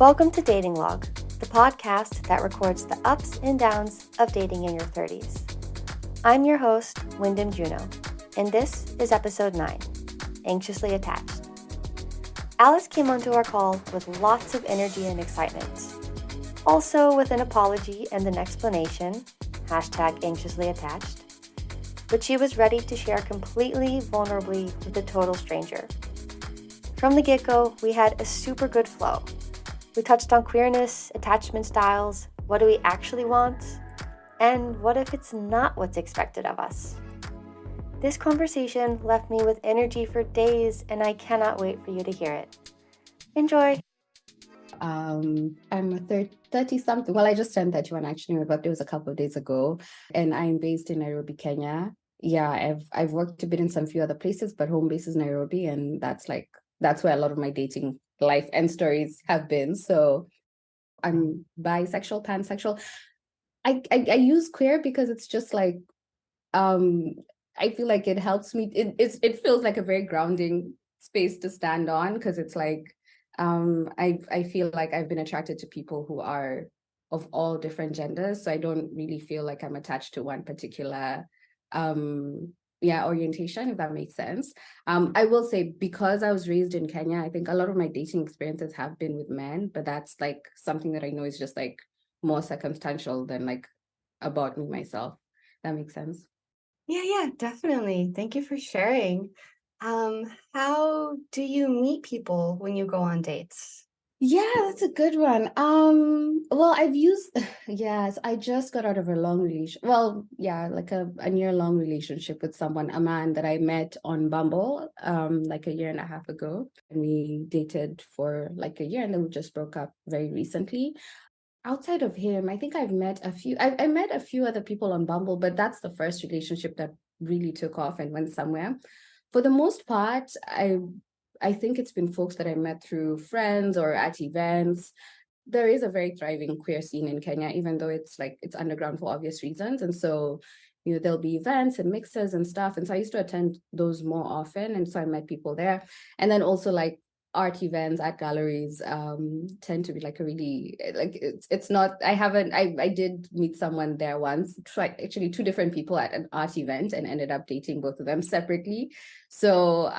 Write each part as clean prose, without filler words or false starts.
Welcome to Dating Log, the podcast that records the ups and downs of dating in your 30s. I'm your host, Wyndham Juno, and this is episode 9, Anxiously Attached. Alice came onto our call with lots of energy and excitement. Also with an apology and an explanation, #anxiously attached. But she was ready to share completely vulnerably with a total stranger. From the get-go, we had a super good flow. We touched on queerness, attachment styles, what do we actually want, and what if it's not what's expected of us. This conversation left me with energy for days, and I cannot wait for you to hear it. Enjoy! I'm a 30-something. Well, I just turned 31 actually. My birthday was a couple of days ago, and I'm based in Nairobi, Kenya. Yeah, I've worked a bit in some few other places, but home base is Nairobi, and that's where a lot of my dating life and stories have been. So I'm bisexual, pansexual. I use queer because it's just like I feel like it helps me. It feels like a very grounding space to stand on, because it's like I feel like I've been attracted to people who are of all different genders, so I don't really feel like I'm attached to one particular orientation, if that makes sense. I will say, because I was raised in Kenya, I think a lot of my dating experiences have been with men, but that's like something that I know is just like more circumstantial than like about me myself. That makes sense. Yeah, definitely. Thank you for sharing. How do you meet people when you go on dates? Yeah, that's a good one. Well, I've used, yes, I just got out of a long relation. Well, yeah, like a year-long relationship with someone, a man that I met on Bumble, like a year and a half ago. And we dated for like a year, and then we just broke up very recently. Outside of him, I think I've met a few, I met a few other people on Bumble, but that's the first relationship that really took off and went somewhere. For the most part, I think it's been folks that I met through friends or at events. There is a very thriving queer scene in Kenya, even though it's underground for obvious reasons. And so, there'll be events and mixers and stuff. And so I used to attend those more often. And so I met people there. And then also like art events at galleries tend to be like a really like it's not I did meet someone there once, actually two different people at an art event, and ended up dating both of them separately. So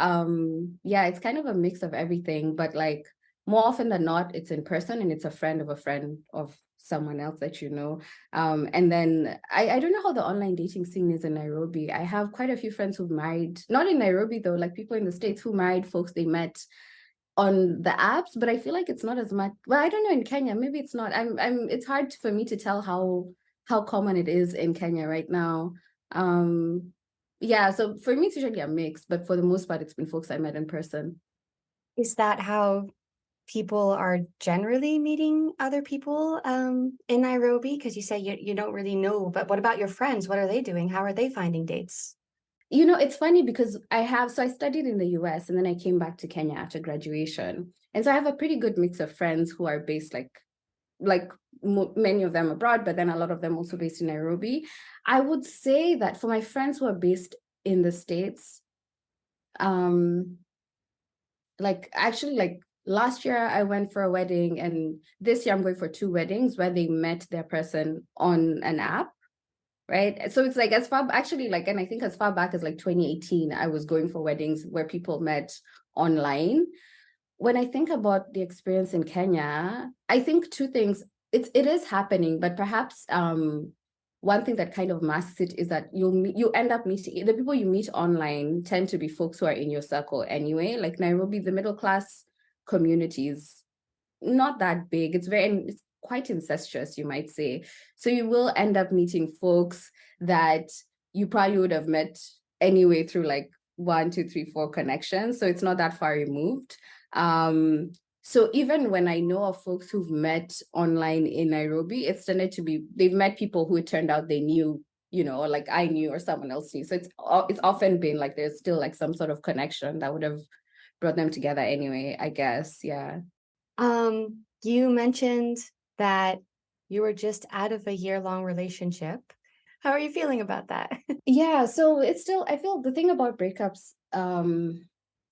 yeah, it's kind of a mix of everything, but like more often than not it's in person, and it's a friend of someone else that and then I don't know how the online dating scene is in Nairobi. I have quite a few friends who've married, not in Nairobi though, like people in the States who married folks they met on the apps, but I feel like it's not as much. Well, I don't know in Kenya, maybe it's not. It's hard for me to tell how common it is in Kenya right now. Yeah, so for me it's usually a mix, but for the most part it's been folks I met in person. Is that how people are generally meeting other people in Nairobi? Because you say you don't really know, but what about your friends? What are they doing? How are they finding dates? It's funny because I studied in the US, and then I came back to Kenya after graduation. And so I have a pretty good mix of friends who are based like many of them abroad, but then a lot of them also based in Nairobi. I would say that for my friends who are based in the States, like last year I went for a wedding, and this year I'm going for 2 weddings where they met their person on an app. Right. So it's like as far actually like, and I think as far back as like 2018, I was going for weddings where people met online. When I think about the experience in Kenya, I think 2 things. It is happening, but perhaps one thing that kind of masks it is that you end up meeting the people you meet online tend to be folks who are in your circle anyway. Like Nairobi, the middle class community is not that big. It's quite incestuous, you might say. So you will end up meeting folks that you probably would have met anyway through like 1, 2, 3, 4 connections. So it's not that far removed. So even when I know of folks who've met online in Nairobi, it's tended to be they've met people who it turned out they knew, or like I knew or someone else knew. So it's often been like there's still like some sort of connection that would have brought them together anyway, I guess. Yeah. You mentioned that you were just out of a year-long relationship. How are you feeling about that? Yeah, so it's still, I feel the thing about breakups,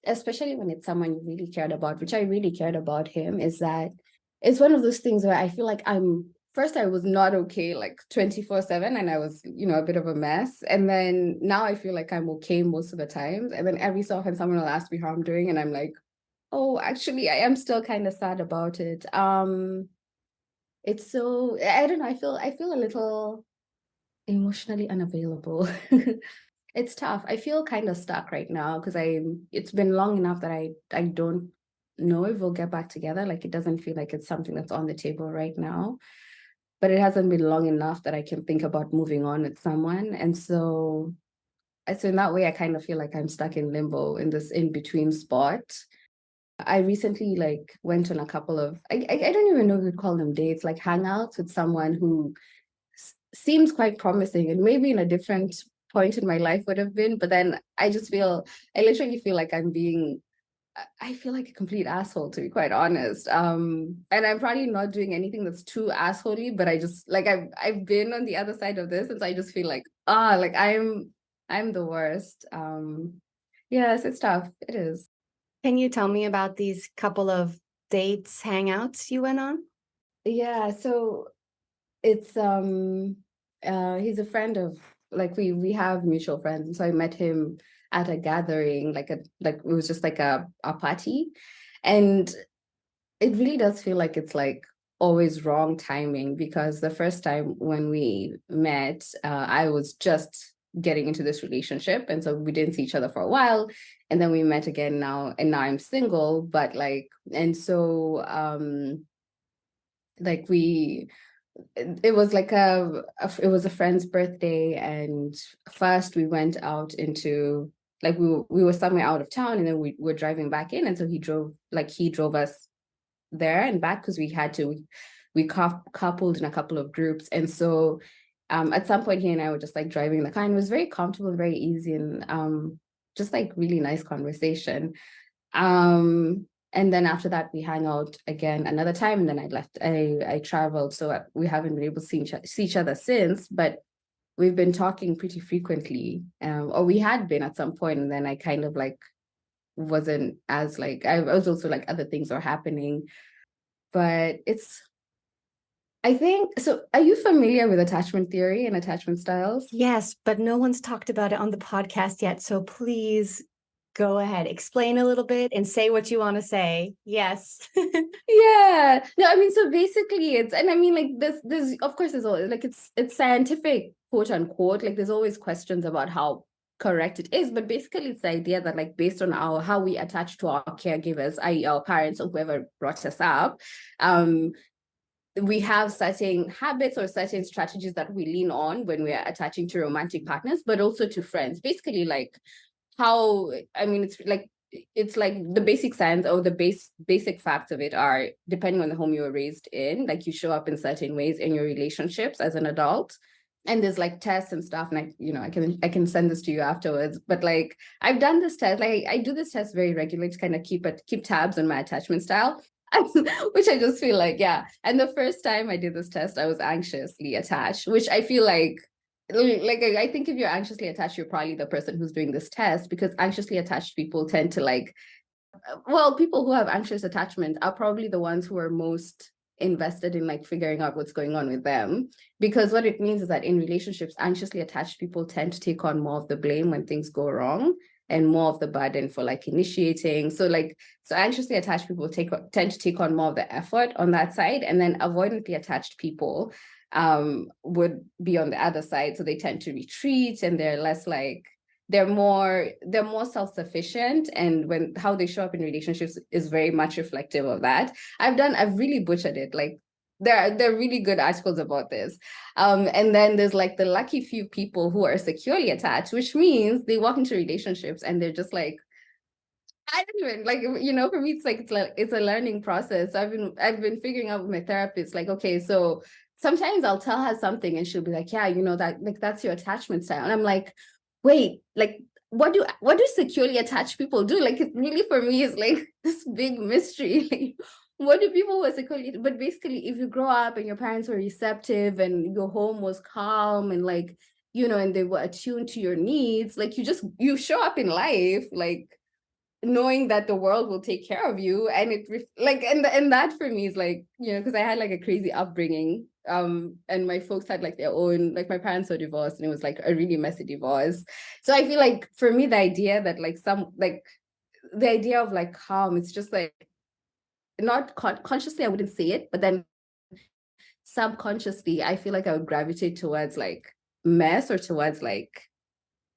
especially when it's someone you really cared about, which I really cared about him, is that it's one of those things where I feel like first I was not okay like 24/7 and I was, a bit of a mess. And then now I feel like I'm okay most of the times. And then every so often someone will ask me how I'm doing and I'm like, oh, actually I am still kind of sad about it. It's so, I don't know, I feel a little emotionally unavailable. It's tough. I feel kind of stuck right now because it's been long enough that I don't know if we'll get back together. Like it doesn't feel like it's something that's on the table right now. But it hasn't been long enough that I can think about moving on with someone. And so in that way, I kind of feel like I'm stuck in limbo in this in between spot. I recently like went on a couple of I don't even know if you'd call them dates, like hangouts with someone who seems quite promising and maybe in a different point in my life would have been, but then I literally feel like I feel like a complete asshole, to be quite honest. And I'm probably not doing anything that's too assholey, but I just like I've been on the other side of this, and so I just feel like like I'm the worst. Yes, it's tough. It is. Can you tell me about these couple of dates, hangouts you went on? Yeah, so it's he's a friend of like we have mutual friends, and so I met him at a gathering, like it was just like a party, and it really does feel like it's like always wrong timing because the first time when we met, I was just getting into this relationship, and so we didn't see each other for a while, and then we met again now, and now I'm single, but like, and so like we it was like it was a friend's birthday, and first we went out into like we were somewhere out of town, and then we were driving back in, and so he drove us there and back because we had to we coupled in a couple of groups, and so at some point he and I were just like driving the car, and it was very comfortable, very easy, and just like really nice conversation. And then after that, we hang out again another time, and then I left. I traveled, so we haven't been able to see each other since. But we've been talking pretty frequently, or we had been at some point, and then I kind of like wasn't as like I was also like other things are happening. But I think so. Are you familiar with attachment theory and attachment styles? Yes, but no one's talked about it on the podcast yet. So please go ahead, explain a little bit and say what you want to say. Yes. Yeah. No, I mean, so basically it's, and I mean, like this, of course, there's always like it's scientific, quote unquote. Like there's always questions about how correct it is, but basically it's the idea that like based on how we attach to our caregivers, i.e. our parents or whoever brought us up, we have certain habits or certain strategies that we lean on when we are attaching to romantic partners, but also to friends. Basically, like how I mean, it's like the basic science or the basic facts of it are depending on the home you were raised in, like you show up in certain ways in your relationships as an adult. And there's like tests and stuff, and I can send this to you afterwards. But like I've done this test, like I do this test very regularly to kind of keep tabs on my attachment style. Which I just feel like, yeah. And the first time I did this test, I was anxiously attached, which I feel like I think if you're anxiously attached, you're probably the person who's doing this test, because anxiously attached people tend to like, well, people who have anxious attachment are probably the ones who are most invested in like figuring out what's going on with them, because what it means is that in relationships, anxiously attached people tend to take on more of the blame when things go wrong, and more of the burden for like initiating. So anxiously attached people tend to take on more of the effort on that side, and then avoidantly attached people would be on the other side, so they tend to retreat, and they're less like they're more self-sufficient, and when how they show up in relationships is very much reflective of that. I've really butchered it, like there are really good articles about this. And then there's like the lucky few people who are securely attached, which means they walk into relationships and they're just like, I don't even like, for me, it's a learning process. I've been figuring out with my therapist, like, okay, so sometimes I'll tell her something and she'll be like, yeah, that like that's your attachment style. And I'm like, wait, like what do securely attached people do? Like it really for me is like this big mystery. Like what do people who are securely, but basically if you grow up and your parents were receptive and your home was calm and like, and they were attuned to your needs, like you show up in life like knowing that the world will take care of you, and and that for me is like, because I had like a crazy upbringing, and my folks had like their own, like my parents were divorced, and it was like a really messy divorce. So I feel like for me, the idea that like the idea of like calm, it's just like not consciously I wouldn't say it, but then subconsciously I feel like I would gravitate towards like mess, or towards like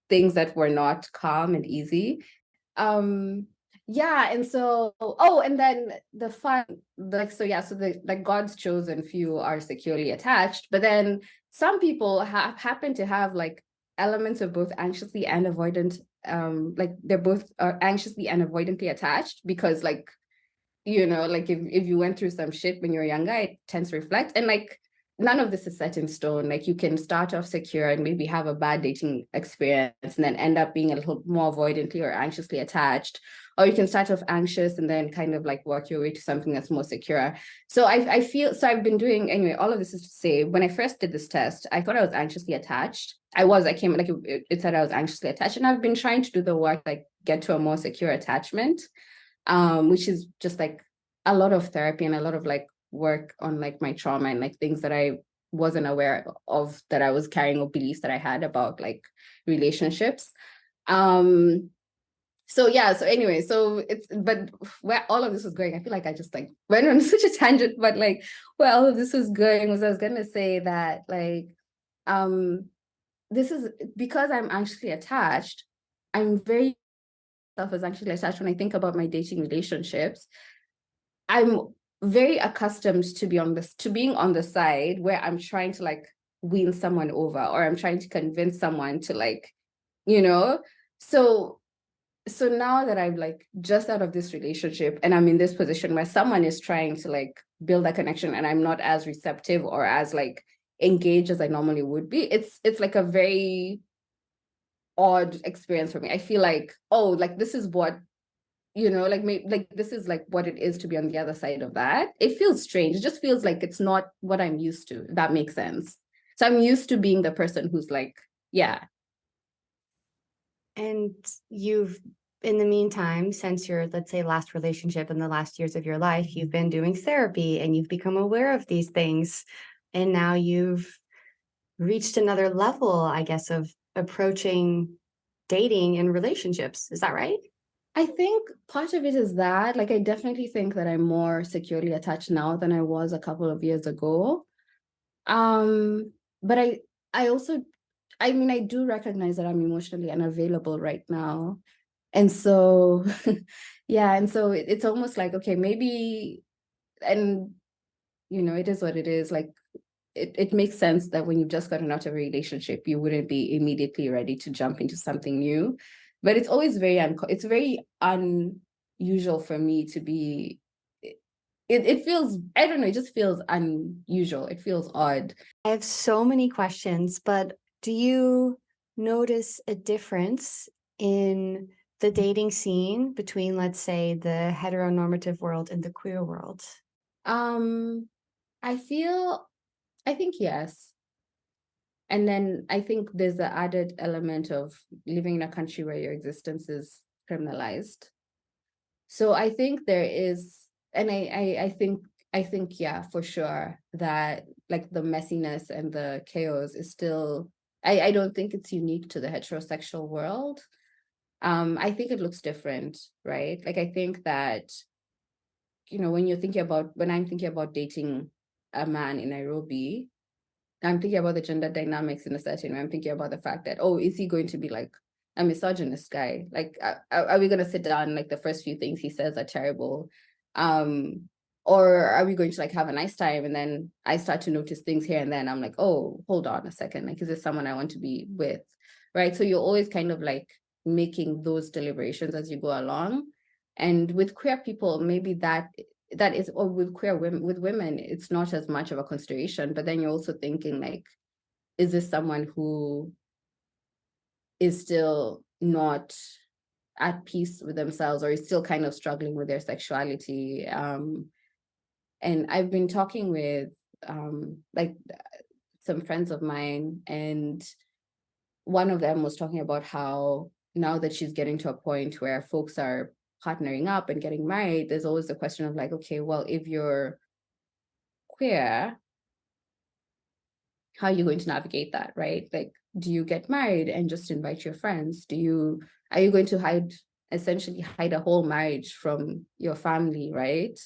things that were not calm and easy. um yeah, and so, oh, and then the fun, like, so yeah, so the like God's chosen few are securely attached, but then some people happen to have like elements of both anxiously and avoidant, like they're both anxiously and avoidantly attached, because like, like if you went through some shit when you were younger, it tends to reflect. And like none of this is set in stone. Like you can start off secure and maybe have a bad dating experience and then end up being a little more avoidantly or anxiously attached. Or you can start off anxious and then kind of like work your way to something that's more secure. So I feel, so I've been doing, anyway, all of this is to say, when I first did this test, I thought I was anxiously attached. I came, like it said I was anxiously attached, and I've been trying to do the work, like get to a more secure attachment, which is just like a lot of therapy and a lot of like work on like my trauma and like things that I wasn't aware of that I was carrying, or beliefs that I had about like relationships. So yeah, so anyway, so it's, but where all of this was going, I feel like I just like went on such a tangent, but like where all of this was going was, I was gonna say that like, this is because I'm actually attached, I'm very self as actually attached. When I think about my dating relationships, I'm very accustomed to being on the side where I'm trying to like win someone over, or I'm trying to convince someone to like, you know. So now that I'm like just out of this relationship and I'm in this position where someone is trying to like build that connection, and I'm not as receptive or as like engaged as I normally would be, it's like a very odd experience for me. I feel like, oh, like this is what, like maybe like this is like what it is to be on the other side of that. It feels strange. It just feels like it's not what I'm used to, if that makes sense. So I'm used to being the person who's like, yeah. And you've, in the meantime, since your, let's say, last relationship in the last years of your life, you've been doing therapy and you've become aware of these things. And now you've reached another level, I guess, of approaching dating and relationships. Is that right? I think part of it is that, like, I definitely think that I'm more securely attached now than I was a couple of years ago. But I also, I mean, I do recognize that I'm emotionally unavailable right now. And so, yeah, and so it's almost like, okay, maybe, and, it is what it is. Like, it makes sense that when you've just gotten out of a relationship, you wouldn't be immediately ready to jump into something new. But it's always it's very unusual for me to be, it feels, I don't know, it just feels unusual. It feels odd. I have so many questions, but do you notice a difference in the dating scene between, let's say, the heteronormative world and the queer world? Um, I think yes. And then I think there's the added element of living in a country where your existence is criminalized. So I think there is, and I think, yeah, for sure, that like the messiness and the chaos is still, I don't think it's unique to the heterosexual world. I think it looks different, right? Like I think that, when I'm thinking about dating a man in Nairobi, I'm thinking about the gender dynamics in a certain way. I'm thinking about the fact that, oh, is he going to be like a misogynist guy? Like, are we going to sit down, like the first few things he says are terrible? Or are we going to like have a nice time? And then I start to notice things here and then I'm like, oh, hold on a second. Like, is this someone I want to be with? Right. So you're always kind of like making those deliberations as you go along. And with queer people, maybe that is, or with queer women, with women, it's not as much of a consideration. But then you're also thinking like, is this someone who is still not at peace with themselves, or is still kind of struggling with their sexuality? And I've been talking with like some friends of mine, and one of them was talking about how now that she's getting to a point where folks are partnering up and getting married, there's always the question of like, okay, well, if you're queer, how are you going to navigate that, right? Like, do you get married and just invite your friends? Are you going to essentially hide a whole marriage from your family, right?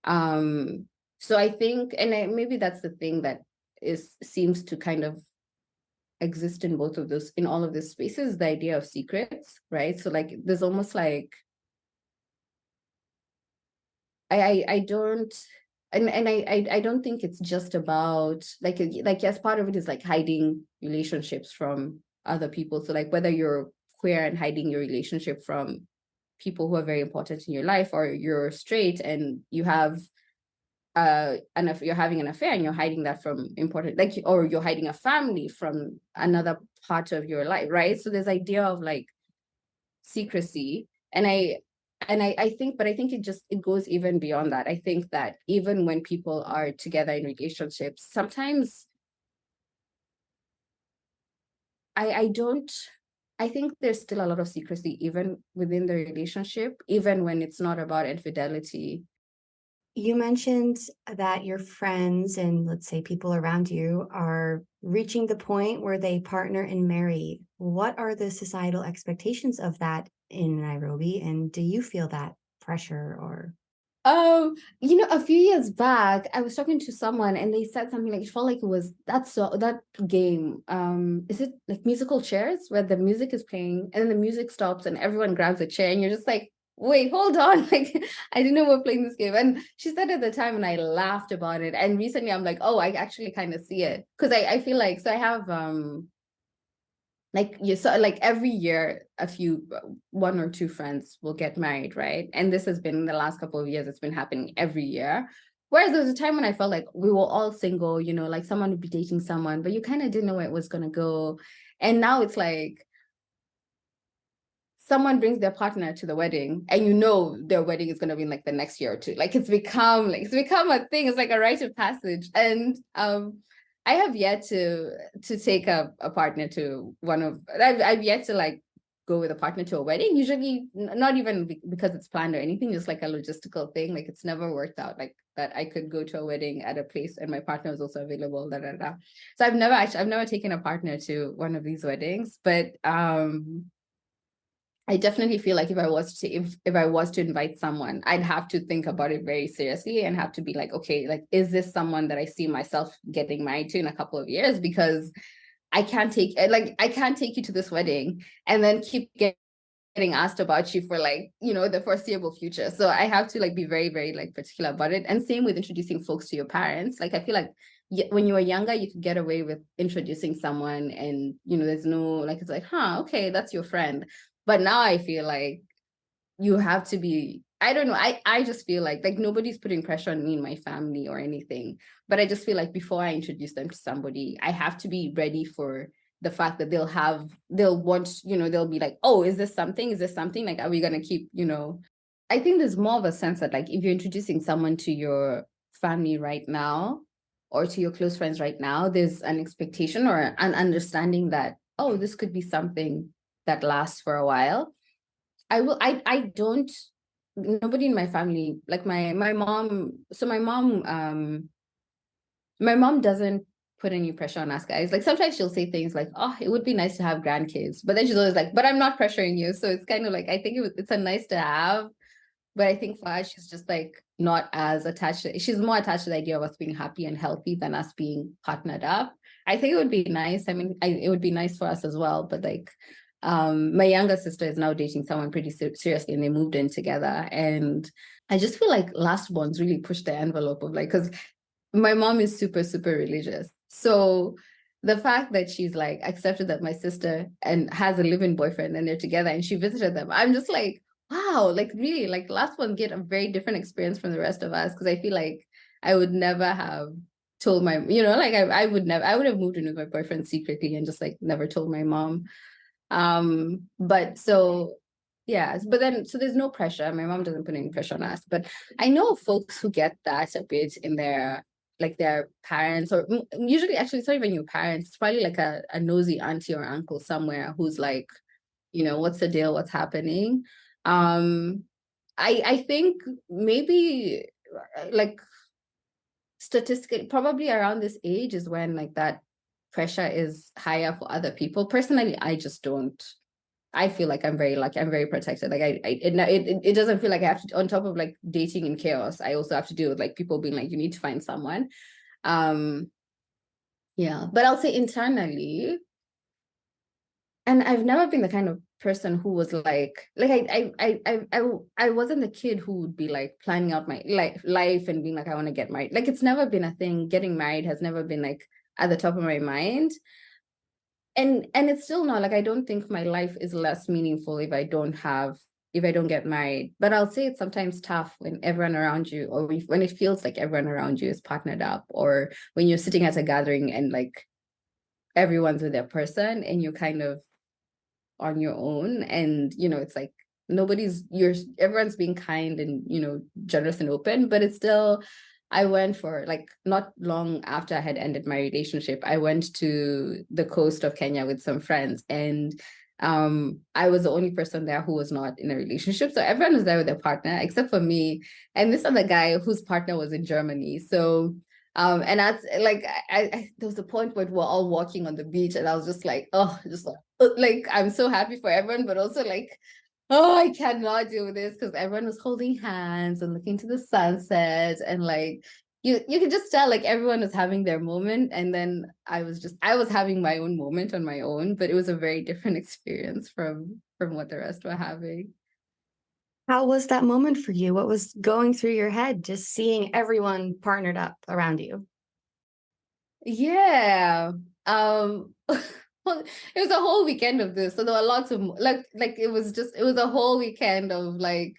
So I think, maybe that's the thing that seems to kind of exist in in all of these spaces, the idea of secrets, right? So like, there's almost like, I don't, I don't think it's just about like yes, part of it is like hiding relationships from other people. So like whether you're queer and hiding your relationship from people who are very important in your life, or you're straight and you have and if you're having an affair and you're hiding that from important, like, or you're hiding a family from another part of your life, right? So there's idea of like secrecy, and I think, but I think it goes even beyond that. I think that even when people are together in relationships, sometimes I don't, I think there's still a lot of secrecy even within the relationship, even when it's not about infidelity. You mentioned that your friends and let's say people around you are reaching the point where they partner and marry. What are the societal expectations of that in Nairobi? And do you feel that pressure or? A few years back, I was talking to someone and they said something like it felt like it was that game. Is it like musical chairs where the music is playing and then the music stops and everyone grabs a chair and you're just like, wait, hold on. Like, I didn't know we're playing this game. And she said at the time and I laughed about it. And recently I'm like, oh, I actually kind of see it. Because I feel like, so I have like you saw, like every year one or two friends will get married, right? And this has been the last couple of years, it's been happening every year. Whereas there was a time when I felt like we were all single, like someone would be dating someone, but you kind of didn't know where it was going to go. And now it's like someone brings their partner to the wedding and their wedding is going to be in like the next year or two. Like it's become a thing. It's like a rite of passage. And I have yet to take a partner to I've yet to like go with a partner to a wedding. Usually not even because it's planned or anything, just like a logistical thing. Like it's never worked out like that I could go to a wedding at a place and my partner was also available. So I've never taken a partner to one of these weddings, but I definitely feel like if I was to invite someone, I'd have to think about it very seriously and have to be like, okay, like, is this someone that I see myself getting married to in a couple of years? Because I can't take you to this wedding and then keep getting asked about you for like, the foreseeable future. So I have to like be very, very like particular about it. And same with introducing folks to your parents. Like, I feel like when you were younger, you could get away with introducing someone and, there's no, like, it's like, okay, that's your friend. But now I feel like you have to be, I don't know. I just feel like nobody's putting pressure on me and my family or anything. But I just feel like before I introduce them to somebody, I have to be ready for the fact that they'll want, they'll be like, oh, is this something? Is this something? Like, are we going to keep, I think there's more of a sense that like, if you're introducing someone to your family right now or to your close friends right now, there's an expectation or an understanding that, oh, this could be something that lasts for a while. I don't, nobody in my family, like my mom, so my mom doesn't put any pressure on us guys. Like sometimes she'll say things like, oh, it would be nice to have grandkids, but then she's always like, but I'm not pressuring you. So it's kind of like, I think it's a nice to have, but I think for us, she's just like not as attached. She's more attached to the idea of us being happy and healthy than us being partnered up. I think it would be nice. I mean, it would be nice for us as well, but like, my younger sister is now dating someone pretty seriously and they moved in together. And I just feel like last ones really pushed the envelope of like, because my mom is super, super religious. So the fact that she's like accepted that my sister and has a living boyfriend and they're together and she visited them, I'm just like, wow, like really, like last one get a very different experience from the rest of us. Cause I feel like I would never have told like I would have moved in with my boyfriend secretly and just like never told my mom. But so yeah, but then so there's no pressure. My mom doesn't put any pressure on us, but I know folks who get that a bit in their parents, or usually actually it's not even your parents, it's probably like a nosy auntie or uncle somewhere who's like, what's the deal, what's happening. I think maybe like statistically, probably around this age is when like that pressure is higher for other people. Personally, I just don't. I feel like I'm very lucky. I'm very protected. Like it doesn't feel like I have to, on top of like dating in chaos, I also have to deal with like people being like, you need to find someone. Um, yeah, but I'll say internally, and I've never been the kind of person who was like I wasn't the kid who would be like planning out my life and being like, I want to get married. Like it's never been a thing. Getting married has never been like at the top of my mind. And it's still not like I don't think my life is less meaningful if I don't get married. But I'll say it's sometimes tough when everyone around you, or when it feels like everyone around you is partnered up, or when you're sitting at a gathering and like everyone's with their person and you're kind of on your own. And it's like everyone's being kind and generous and open, but it's still, I went for like not long after I had ended my relationship, I went to the coast of Kenya with some friends, and I was the only person there who was not in a relationship. So everyone was there with their partner except for me and this other guy whose partner was in Germany. So and that's like there was a point where we're all walking on the beach and I was just like, oh, just like I'm so happy for everyone, but also like, oh, I cannot do this, because everyone was holding hands and looking to the sunset, and like you could just tell like everyone was having their moment, and then I was having my own moment on my own, but it was a very different experience from what the rest were having. How was that moment for you? What was going through your head just seeing everyone partnered up around you? Yeah. Well, it was a whole weekend of this. So there were lots of like it was a whole weekend of like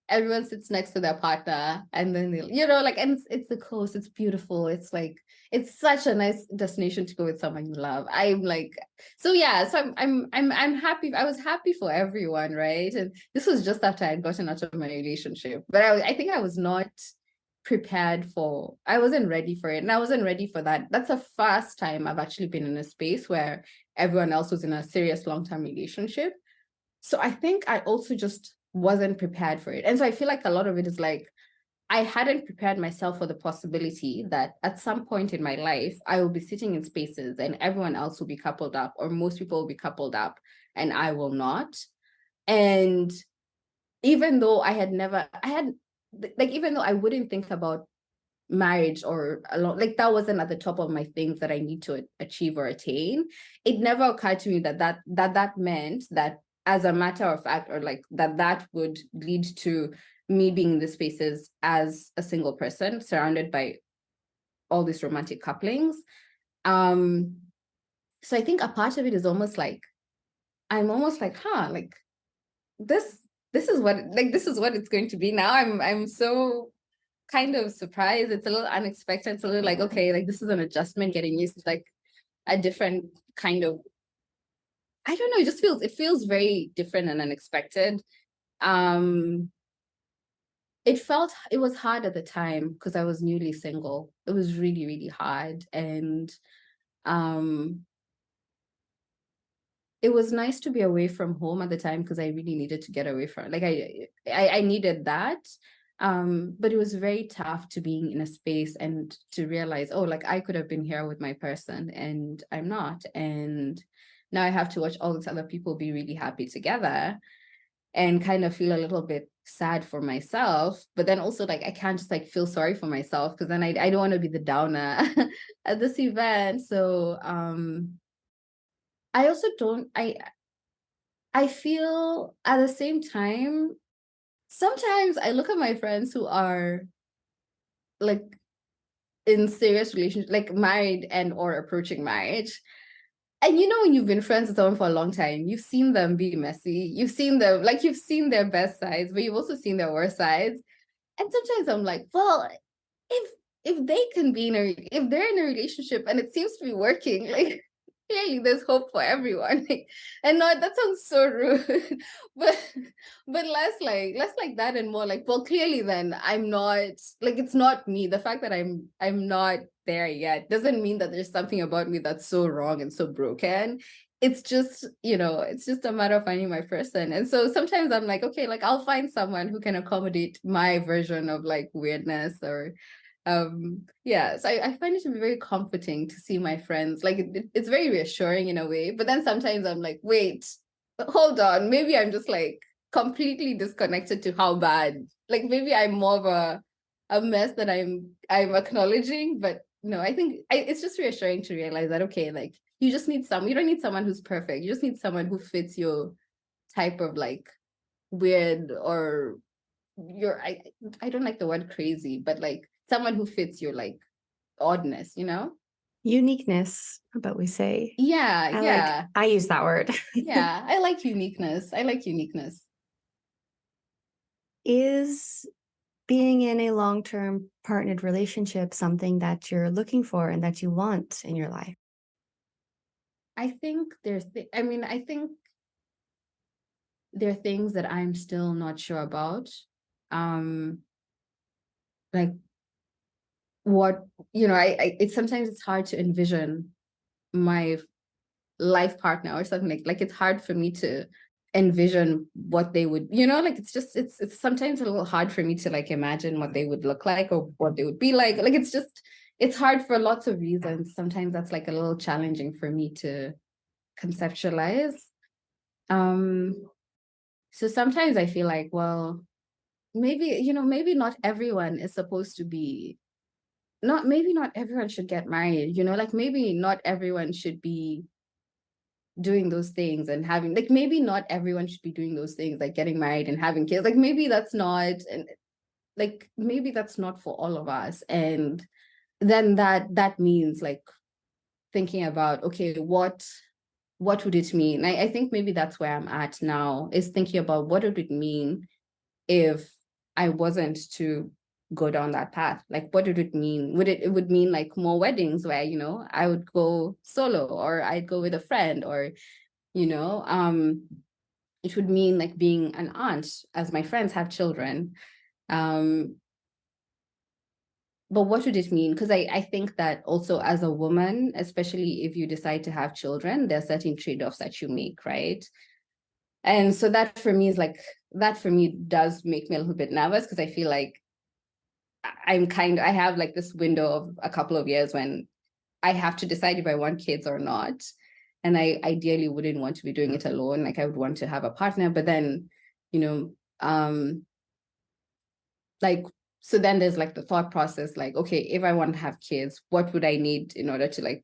everyone sits next to their partner, and then they, like, and it's the coast, it's beautiful. It's like it's such a nice destination to go with someone you love. I'm like, so yeah, so I'm happy. I was happy for everyone, right? And this was just after I had gotten out of my relationship. But I think I was not I wasn't ready for it, and I wasn't ready for that. That's the first time I've actually been in a space where everyone else was in a serious long-term relationship. So I think I also just wasn't prepared for it. And so I feel like a lot of it is like I hadn't prepared myself for the possibility that at some point in my life I will be sitting in spaces and everyone else will be coupled up, or most people will be coupled up, and I will not. And even though even though I wouldn't think about marriage or like that wasn't at the top of my things that I need to achieve or attain, it never occurred to me that meant that, as a matter of fact, or like that would lead to me being in the spaces as a single person surrounded by all these romantic couplings. So I think a part of it is almost like I'm almost like, like this this is what it's going to be now. I'm so kind of surprised. It's a little unexpected. It's a little like, okay, like this is an adjustment, getting used to like a different kind of, I don't know, it feels very different and unexpected. Um it was hard at the time because I was newly single. It was really, really hard. And um it was nice to be away from home at the time because I really needed to get away from, like, I needed that. But it was very tough to being in a space and to realize, oh, like I could have been here with my person and I'm not. And now I have to watch all these other people be really happy together and kind of feel a little bit sad for myself. But then also like I can't just like feel sorry for myself, because then I don't want to be the downer at this event. So I also don't I feel at the same time, sometimes I look at my friends who are like in serious relationships, like married and or approaching marriage. And when you've been friends with someone for a long time, you've seen them be messy. You've seen their best sides, but you've also seen their worst sides. And sometimes I'm like, well, if they can be if they're in a relationship and it seems to be working, like clearly there's hope for everyone. Like, and no, that sounds so rude, but less like that and more like, well, clearly then I'm not, like, it's not me. The fact that I'm not there yet doesn't mean that there's something about me that's so wrong and so broken. it's just, it's just a matter of finding my person. And so sometimes I'm like, okay, like I'll find someone who can accommodate my version of like weirdness or yeah. So I find it to be very comforting to see my friends. Like it's very reassuring in a way. But then sometimes I'm like, wait, hold on, maybe I'm just like completely disconnected to how bad. Like maybe I'm more of a mess that I'm acknowledging. But no, I think it's just reassuring to realize that okay, like you don't need someone who's perfect. You just need someone who fits your type of like weird or your I don't like the word crazy, but like someone who fits your like oddness, Uniqueness, but we say. Yeah, yeah. I use that word. Yeah, I like uniqueness. I like uniqueness. Is being in a long-term partnered relationship something that you're looking for and that you want in your life? I think I think there are things that I'm still not sure about. Like what, it's sometimes it's hard to envision my life partner or something like it's hard for me to envision what they would, like it's sometimes a little hard for me to like imagine what they would look like or what they would be like it's hard for lots of reasons. Sometimes that's like a little challenging for me to conceptualize. So sometimes I feel like, well, maybe not everyone is supposed to be not maybe not everyone should get married, like maybe not everyone should be doing those things and having like maybe not everyone should be doing those things like getting married and having kids. Like maybe that's not, and like maybe that's not for all of us. And then that means like thinking about okay, what would it mean? I think maybe that's where I'm at now, is thinking about what would it mean if I wasn't to go down that path. Like what would it mean? It would mean like more weddings where, I would go solo or I'd go with a friend or, you know, um, it would mean like being an aunt as my friends have children. Um, but what would it mean? Because I think that also as a woman, especially if you decide to have children, there are certain trade-offs that you make, right? And so that for me does make me a little bit nervous because I feel like I have like this window of a couple of years when I have to decide if I want kids or not. And I ideally wouldn't want to be doing it alone. Like I would want to have a partner, but then, you know, like, so then there's like the thought process, like, okay, if I want to have kids, what would I need in order to like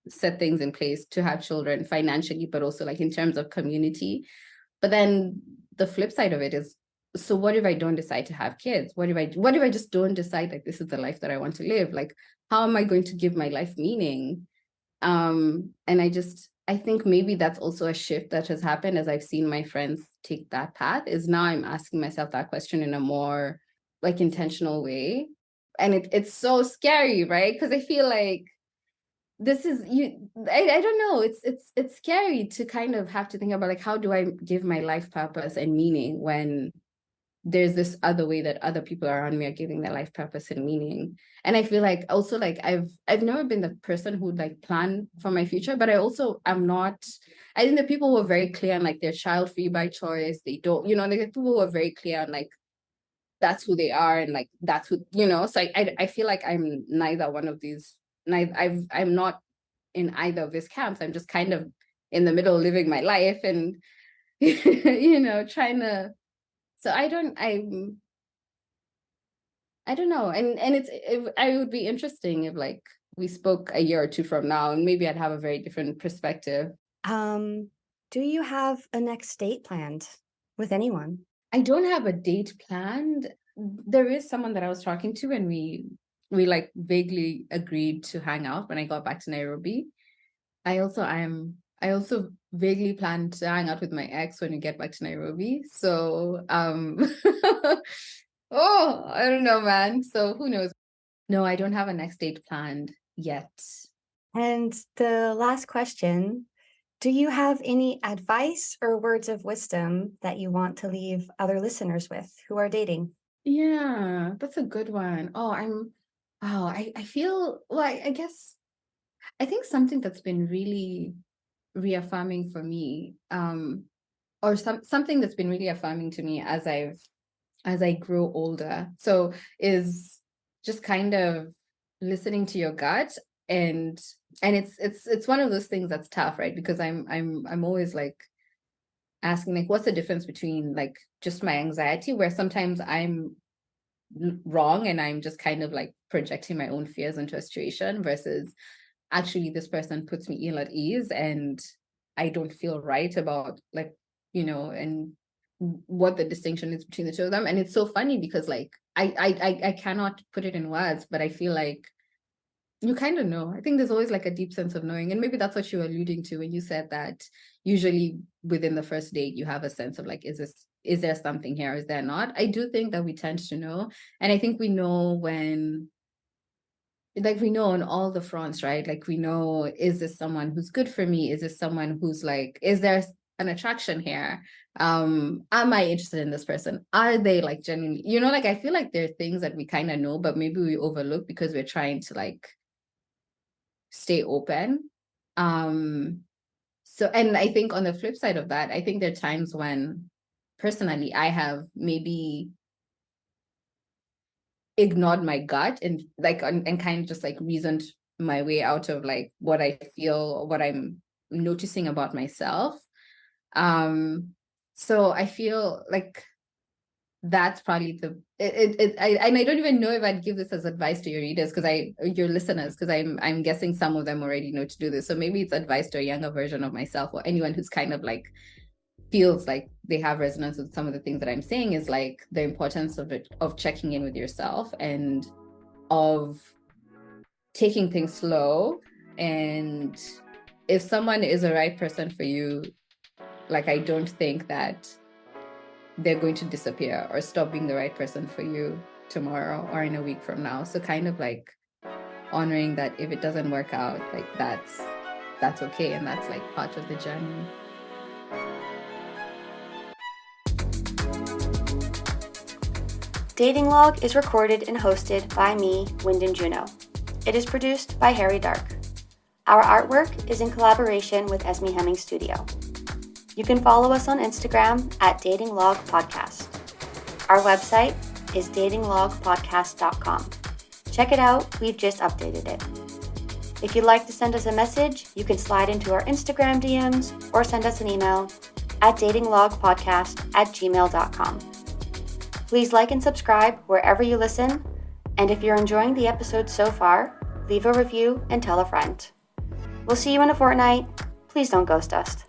set things in place to have children financially, but also like in terms of community. But then the flip side of it is, so what if I don't decide to have kids? What if I just don't decide like this is the life that I want to live? Like, how am I going to give my life meaning? And I think maybe that's also a shift that has happened as I've seen my friends take that path, is now I'm asking myself that question in a more like intentional way. And it's so scary, right? Because I feel like this is I don't know, it's scary to kind of have to think about like how do I give my life purpose and meaning when there's this other way that other people around me are giving their life purpose and meaning. And I feel like also like I've never been the person who would like plan for my future, but I also am not. I think the people who are very clear on like they're child free by choice, they don't, like the people who are very clear on like that's who they are and like that's who, so I feel like I'm neither one of these. I'm not in either of these camps. I'm just kind of in the middle living my life and trying to. So I don't know. And I would be interesting if like we spoke a year or two from now and maybe I'd have a very different perspective. Do you have a next date planned with anyone? I don't have a date planned. There is someone that I was talking to and we like vaguely agreed to hang out when I got back to Nairobi. I also vaguely plan to hang out with my ex when we get back to Nairobi. So oh, I don't know, man. So who knows? No, I don't have a next date planned yet. And the last question, do you have any advice or words of wisdom that you want to leave other listeners with who are dating? Yeah, that's a good one. I feel like I guess I think something that's been really reaffirming for me, or something that's been really affirming to me as I grow older. So is just kind of listening to your gut, and it's one of those things that's tough, right? Because I'm always like asking, like, what's the difference between like just my anxiety, where sometimes I'm wrong and I'm just kind of like projecting my own fears into a situation, versus actually this person puts me ill at ease and I don't feel right about, like, and what the distinction is between the two of them. And it's so funny because like I cannot put it in words, but I feel like you kind of know. I think there's always like a deep sense of knowing. And maybe that's what you were alluding to when you said that usually within the first date, you have a sense of like, is there something here? Is there not? I do think that we tend to know. And I think we know when, like, we know on all the fronts, right? Like, we know, is this someone who's good for me? Is this someone who's like, is there an attraction here? Am I interested in this person? Are they like genuinely, like, I feel like there are things that we kind of know, but maybe we overlook because we're trying to like stay open. So, and I think on the flip side of that, I think there are times when personally I have maybe ignored my gut and like and kind of just like reasoned my way out of like what I feel or what I'm noticing about myself. So I feel like that's probably and I don't even know if I'd give this as advice to your readers, your listeners, because I'm guessing some of them already know to do this. So maybe it's advice to a younger version of myself, or anyone who's kind of like feels like they have resonance with some of the things that I'm saying, is like the importance of checking in with yourself and of taking things slow. And if someone is the right person for you, like, I don't think that they're going to disappear or stop being the right person for you tomorrow or in a week from now. So kind of like honoring that if it doesn't work out, like that's okay, and that's like part of the journey. Dating Log is recorded and hosted by me, Wyndham Juno. It is produced by Harry Dark. Our artwork is in collaboration with Esme Hemming Studio. You can follow us on Instagram at Dating Log Podcast. Our website is datinglogpodcast.com. Check it out, we've just updated it. If you'd like to send us a message, you can slide into our Instagram DMs or send us an email at datinglogpodcast@gmail.com. Please like and subscribe wherever you listen, and if you're enjoying the episode so far, leave a review and tell a friend. We'll see you in a fortnight. Please don't ghost us.